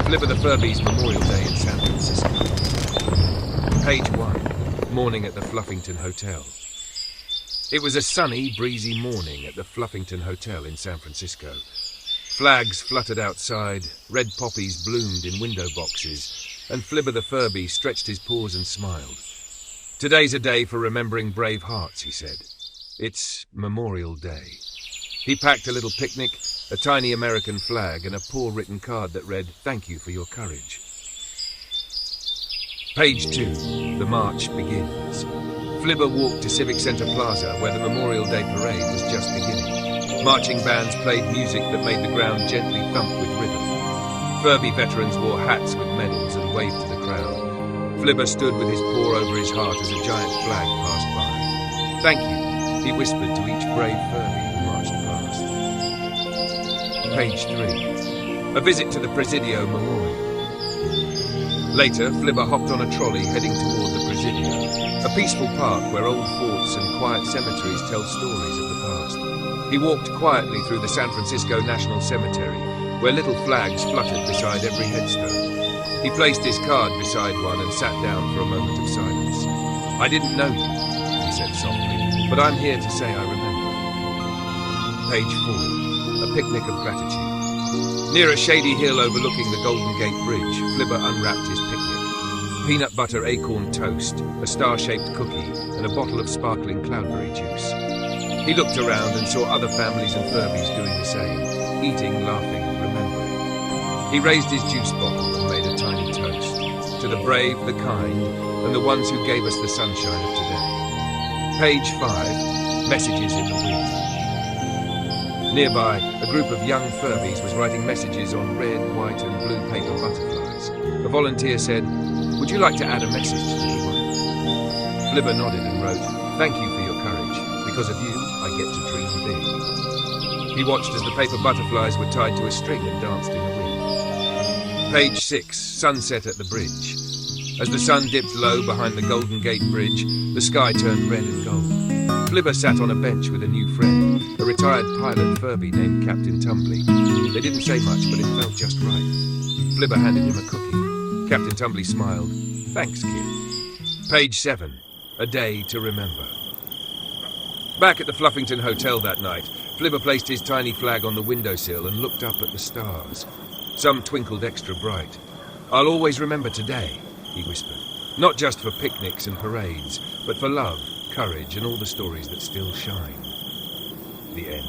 Flibber the Furby's Memorial Day in San Francisco. Page 1. Morning at the Fluffington Hotel. It was a sunny, breezy morning at the Fluffington Hotel in San Francisco. Flags fluttered outside, red poppies bloomed in window boxes, and Flibber the Furby stretched his paws and smiled. Today's a day for remembering brave hearts, he said. It's Memorial Day. He packed a little picnic, a tiny American flag, and a poor written card that read, "Thank you for your courage." Page 2. The march begins. Flibber walked to Civic Center Plaza, where the Memorial Day parade was just beginning. Marching bands played music that made the ground gently thump with rhythm. Furby veterans wore hats with medals and waved to the crowd. Flibber stood with his paw over his heart as a giant flag passed by. "Thank you," he whispered to each brave Furby who marched past. Page 3. A visit to the Presidio Memorial. Later, Flibber hopped on a trolley heading toward the Presidio, a peaceful park where old forts and quiet cemeteries tell stories of the past. He walked quietly through the San Francisco National Cemetery, where little flags fluttered beside every headstone. He placed his card beside one and sat down for a moment of silence. "I didn't know you," he said softly, "but I'm here to say I remember." Page 4. A picnic of gratitude. Near a shady hill overlooking the Golden Gate Bridge, Flibber unwrapped his picnic. Peanut butter acorn toast, a star-shaped cookie, and a bottle of sparkling cloudberry juice. He looked around and saw other families and Furbies doing the same, eating, laughing, remembering. He raised his juice bottle and made a tiny toast to the brave, the kind, and the ones who gave us the sunshine of today. Page 5. Messages in the wind. Nearby, a group of young Furbies was writing messages on red, white, and blue paper butterflies. A volunteer said, "Would you like to add a message, little one?" Flibber nodded and wrote, "Thank you for your courage. Because of you, I get to dream big." He watched as the paper butterflies were tied to a string and danced in the wind. Page 6. Sunset at the bridge. As the sun dipped low behind the Golden Gate Bridge, the sky turned red and gold. Flibber sat on a bench with a new friend, a retired pilot Furby named Captain Tumbly. They didn't say much, but it felt just right. Flibber handed him a cookie. Captain Tumbly smiled. "Thanks, kid." Page 7. A day to remember. Back at the Fluffington Hotel that night, Flibber placed his tiny flag on the windowsill and looked up at the stars. Some twinkled extra bright. "I'll always remember today," he whispered. "Not just for picnics and parades, but for love, courage, and all the stories that still shine." The end.